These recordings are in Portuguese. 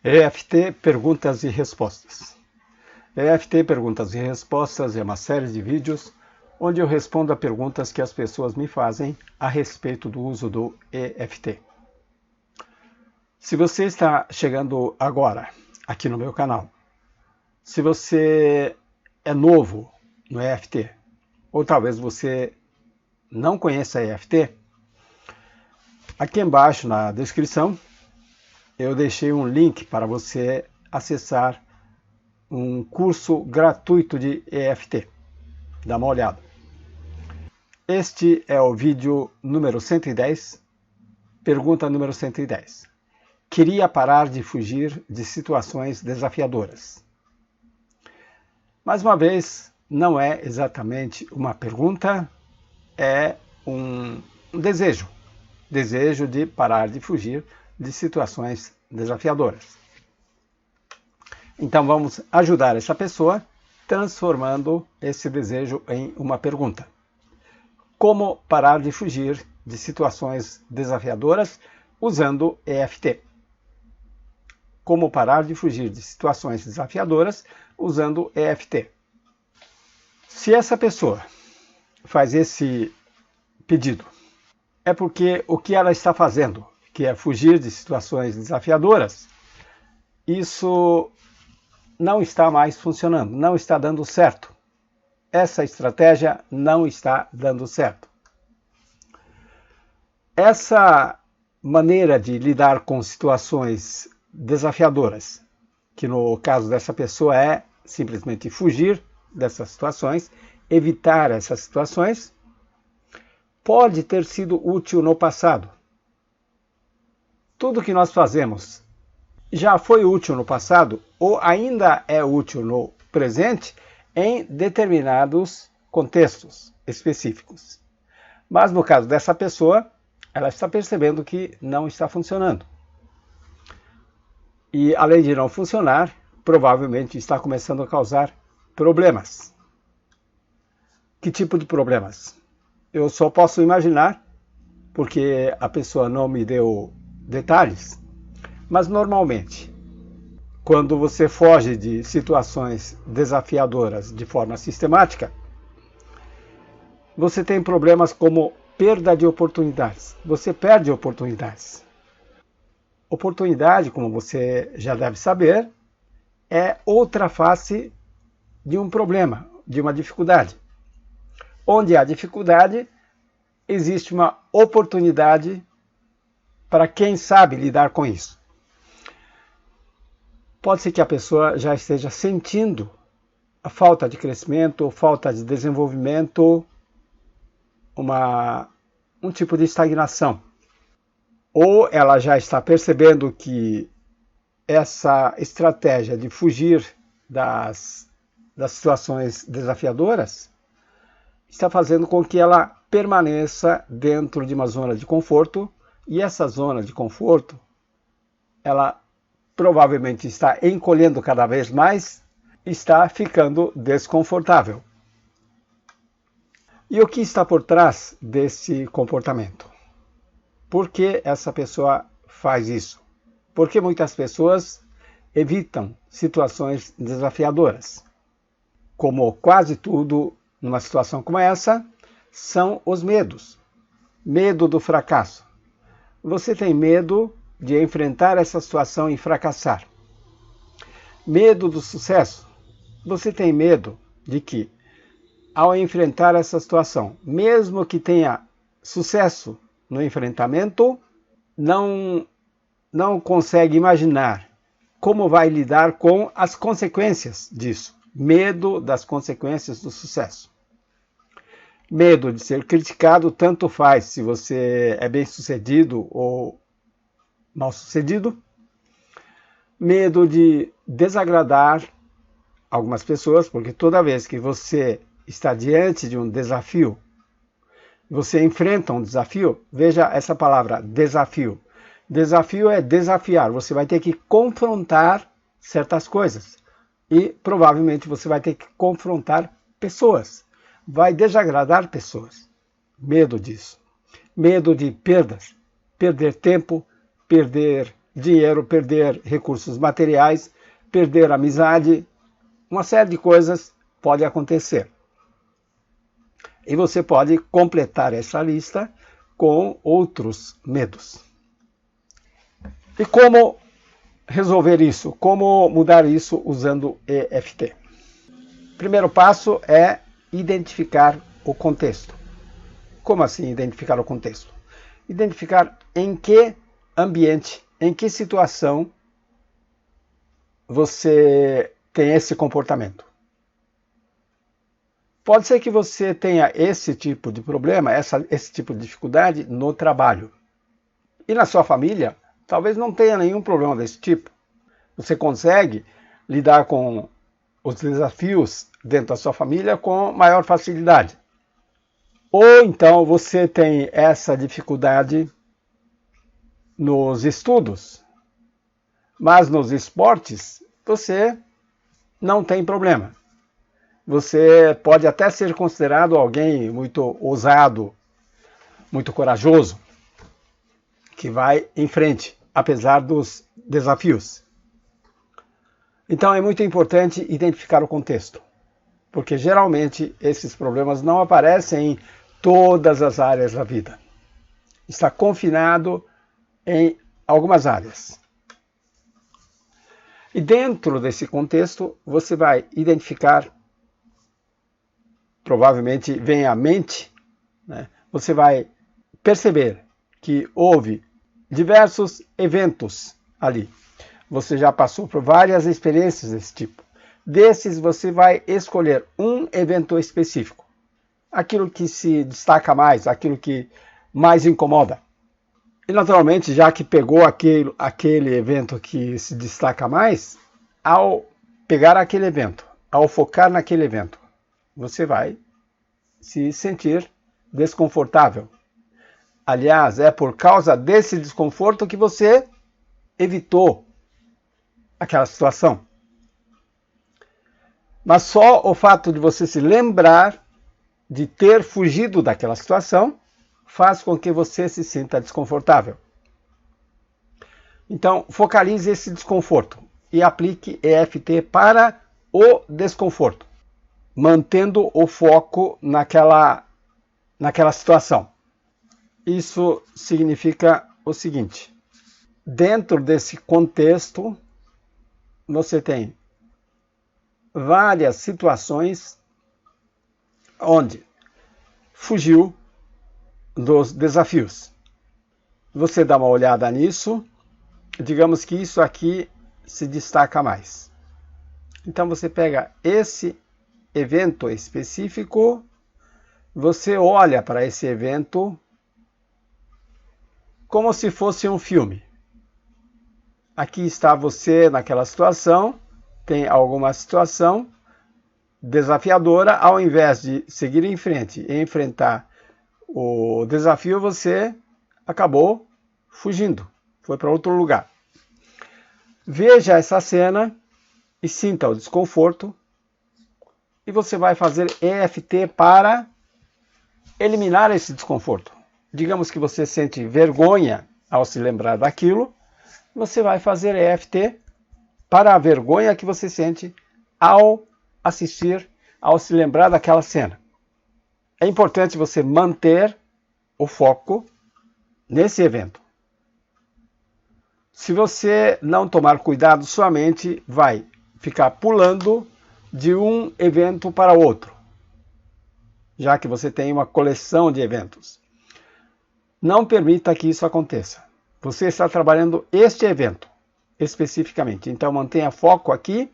EFT Perguntas e Respostas. EFT Perguntas e Respostas é uma série de vídeos onde eu respondo a perguntas que as pessoas me fazem a respeito do uso do EFT. Se você está chegando agora aqui no meu canal, se você é novo no EFT, ou talvez você não conheça EFT, aqui embaixo na descrição eu deixei um link para você acessar um curso gratuito de EFT. Dá uma olhada. Este é o vídeo número 110, pergunta número 110. Queria parar de fugir de situações desafiadoras. Mais uma vez, não é exatamente uma pergunta, é um desejo. Desejo de parar de fugir de situações desafiadoras. Então vamos ajudar essa pessoa transformando esse desejo em uma pergunta. Como parar de fugir de situações desafiadoras usando EFT? Como parar de fugir de situações desafiadoras usando EFT? Se essa pessoa faz esse pedido, é porque o que ela está fazendo, que é fugir de situações desafiadoras, isso não está mais funcionando, não está dando certo. Essa estratégia não está dando certo. Essa maneira de lidar com situações desafiadoras, que no caso dessa pessoa é simplesmente fugir dessas situações, evitar essas situações, pode ter sido útil no passado. Tudo que nós fazemos já foi útil no passado ou ainda é útil no presente em determinados contextos específicos. Mas no caso dessa pessoa, ela está percebendo que não está funcionando. E além de não funcionar, provavelmente está começando a causar problemas. Que tipo de problemas? Eu só posso imaginar, porque a pessoa não me deu detalhes, mas normalmente, quando você foge de situações desafiadoras de forma sistemática, você tem problemas como perda de oportunidades. Você perde oportunidades. Oportunidade, como você já deve saber, é outra face de um problema, de uma dificuldade. Onde há dificuldade, existe uma oportunidade para quem sabe lidar com isso. Pode ser que a pessoa já esteja sentindo a falta de crescimento, falta de desenvolvimento, um tipo de estagnação. Ou ela já está percebendo que essa estratégia de fugir das situações desafiadoras está fazendo com que ela permaneça dentro de uma zona de conforto, e essa zona de conforto, ela provavelmente está encolhendo cada vez mais, está ficando desconfortável. E o que está por trás desse comportamento? Por que essa pessoa faz isso? Porque muitas pessoas evitam situações desafiadoras. Como quase tudo numa situação como essa, são os medos. Medo do fracasso. Você tem medo de enfrentar essa situação e fracassar. Medo do sucesso. Você tem medo de que, ao enfrentar essa situação, mesmo que tenha sucesso no enfrentamento, não consegue imaginar como vai lidar com as consequências disso. Medo das consequências do sucesso. Medo de ser criticado, tanto faz se você é bem-sucedido ou mal-sucedido. Medo de desagradar algumas pessoas, porque toda vez que você está diante de um desafio, você enfrenta um desafio, veja essa palavra, desafio. Desafio é desafiar, você vai ter que confrontar certas coisas. E provavelmente você vai ter que confrontar pessoas. Vai desagradar pessoas. Medo disso. Medo de perdas. Perder tempo, perder dinheiro, perder recursos materiais, perder amizade, uma série de coisas pode acontecer. E você pode completar essa lista com outros medos. E como resolver isso? Como mudar isso usando EFT? Primeiro passo é identificar o contexto. Como assim identificar o contexto? Identificar em que ambiente, em que situação você tem esse comportamento. Pode ser que você tenha esse tipo de problema, esse tipo de dificuldade no trabalho. E na sua família, talvez não tenha nenhum problema desse tipo. Você consegue lidar com os desafios dentro da sua família com maior facilidade. Ou então você tem essa dificuldade nos estudos, mas nos esportes você não tem problema. Você pode até ser considerado alguém muito ousado, muito corajoso, que vai em frente, apesar dos desafios. Então é muito importante identificar o contexto, porque geralmente esses problemas não aparecem em todas as áreas da vida. Está confinado em algumas áreas. E dentro desse contexto, você vai identificar, provavelmente vem à mente, né? Você vai perceber que houve diversos eventos ali. Você já passou por várias experiências desse tipo. Desses, você vai escolher um evento específico. Aquilo que se destaca mais, aquilo que mais incomoda. E naturalmente, já que pegou aquele evento que se destaca mais, ao pegar aquele evento, ao focar naquele evento, você vai se sentir desconfortável. Aliás, é por causa desse desconforto que você evitou aquela situação. Mas só o fato de você se lembrar de ter fugido daquela situação faz com que você se sinta desconfortável. Então, focalize esse desconforto e aplique EFT para o desconforto, mantendo o foco naquela situação. Isso significa o seguinte: dentro desse contexto, você tem várias situações onde fugiu dos desafios. Você dá uma olhada nisso, digamos que isso aqui se destaca mais. Então você pega esse evento específico, você olha para esse evento como se fosse um filme. Aqui está você naquela situação, tem alguma situação desafiadora, ao invés de seguir em frente e enfrentar o desafio, você acabou fugindo, foi para outro lugar. Veja essa cena e sinta o desconforto, e você vai fazer EFT para eliminar esse desconforto. Digamos que você sente vergonha ao se lembrar daquilo, você vai fazer EFT para a vergonha que você sente ao assistir, ao se lembrar daquela cena. É importante você manter o foco nesse evento. Se você não tomar cuidado, sua mente vai ficar pulando de um evento para outro, já que você tem uma coleção de eventos. Não permita que isso aconteça. Você está trabalhando este evento especificamente, então mantenha foco aqui.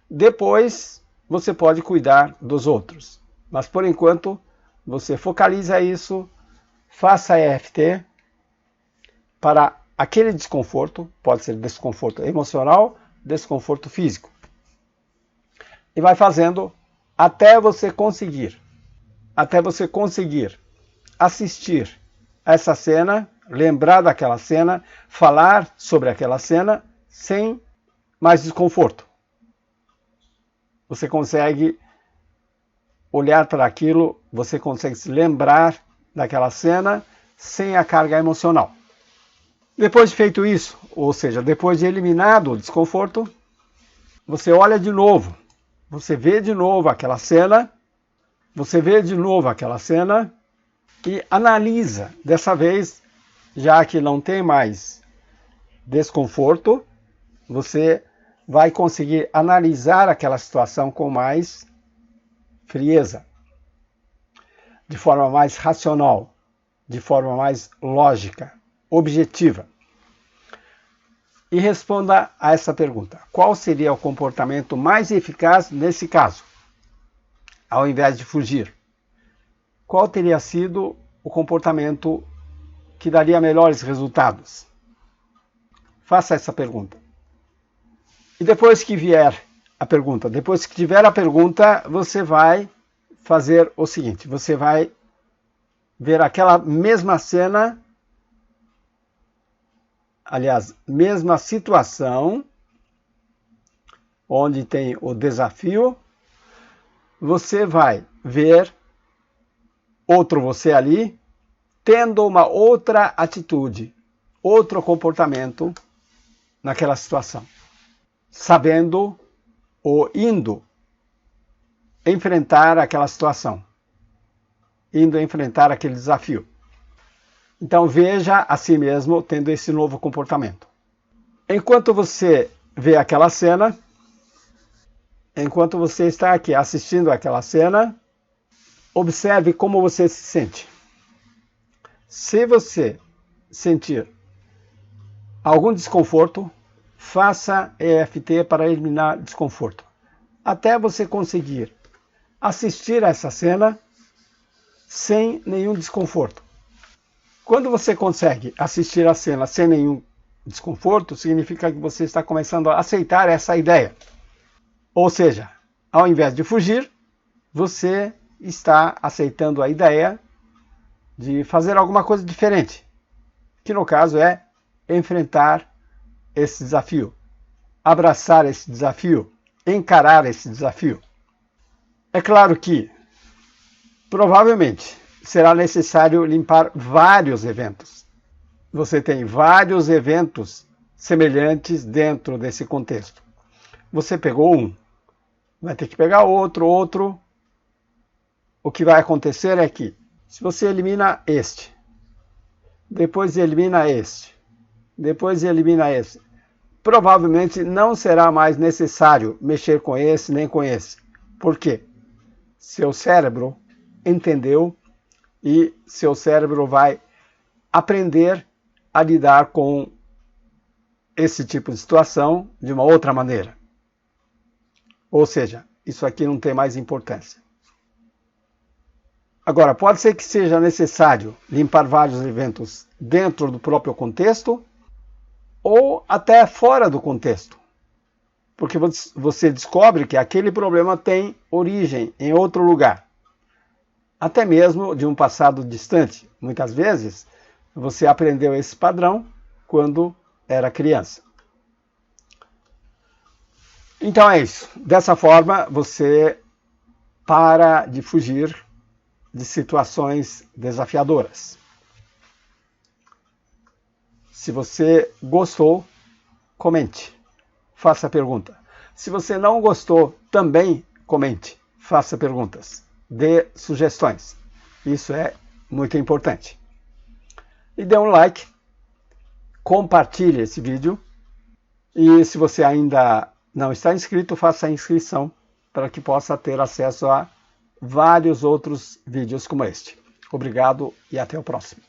Depois você pode cuidar dos outros, mas por enquanto você focaliza isso, faça EFT para aquele desconforto, pode ser desconforto emocional, desconforto físico, e vai fazendo até você conseguir assistir essa cena, lembrar daquela cena, falar sobre aquela cena sem mais desconforto. Você consegue olhar para aquilo, você consegue se lembrar daquela cena sem a carga emocional. Depois de feito isso, ou seja, depois de eliminado o desconforto, você olha de novo, você vê de novo aquela cena, e analisa. Dessa vez, já que não tem mais desconforto, você vai conseguir analisar aquela situação com mais frieza, de forma mais racional, de forma mais lógica, objetiva. E responda a essa pergunta: qual seria o comportamento mais eficaz nesse caso? Ao invés de fugir, qual teria sido o comportamento que daria melhores resultados? Faça essa pergunta. E depois que vier a pergunta, depois que tiver a pergunta, você vai fazer o seguinte: você vai ver aquela mesma cena, aliás, mesma situação, onde tem o desafio, você vai ver outro você ali, tendo uma outra atitude, outro comportamento naquela situação, sabendo ou indo enfrentar aquela situação, indo enfrentar aquele desafio. Então veja a si mesmo tendo esse novo comportamento. Enquanto você vê aquela cena, enquanto você está aqui assistindo aquela cena, observe como você se sente. Se você sentir algum desconforto, faça EFT para eliminar desconforto, até você conseguir assistir a essa cena sem nenhum desconforto. Quando você consegue assistir a cena sem nenhum desconforto, significa que você está começando a aceitar essa ideia. Ou seja, ao invés de fugir, você está aceitando a ideia de fazer alguma coisa diferente, que no caso é enfrentar esse desafio, abraçar esse desafio, encarar esse desafio. É claro que, provavelmente, será necessário limpar vários eventos. Você tem vários eventos semelhantes dentro desse contexto. Você pegou um, vai ter que pegar outro. O que vai acontecer é que, se você elimina este, depois elimina este, depois elimina esse, provavelmente não será mais necessário mexer com esse nem com esse. Por quê? Seu cérebro entendeu e seu cérebro vai aprender a lidar com esse tipo de situação de uma outra maneira. Ou seja, isso aqui não tem mais importância. Agora, pode ser que seja necessário limpar vários eventos dentro do próprio contexto ou até fora do contexto, porque você descobre que aquele problema tem origem em outro lugar, até mesmo de um passado distante. Muitas vezes, você aprendeu esse padrão quando era criança. Então é isso. Dessa forma, você para de fugir de situações desafiadoras. Se você gostou, comente, faça pergunta. Se você não gostou, também comente, faça perguntas, dê sugestões. Isso é muito importante. E dê um like, compartilhe esse vídeo e se você ainda não está inscrito, faça a inscrição para que possa ter acesso a vários outros vídeos como este. Obrigado e até o próximo.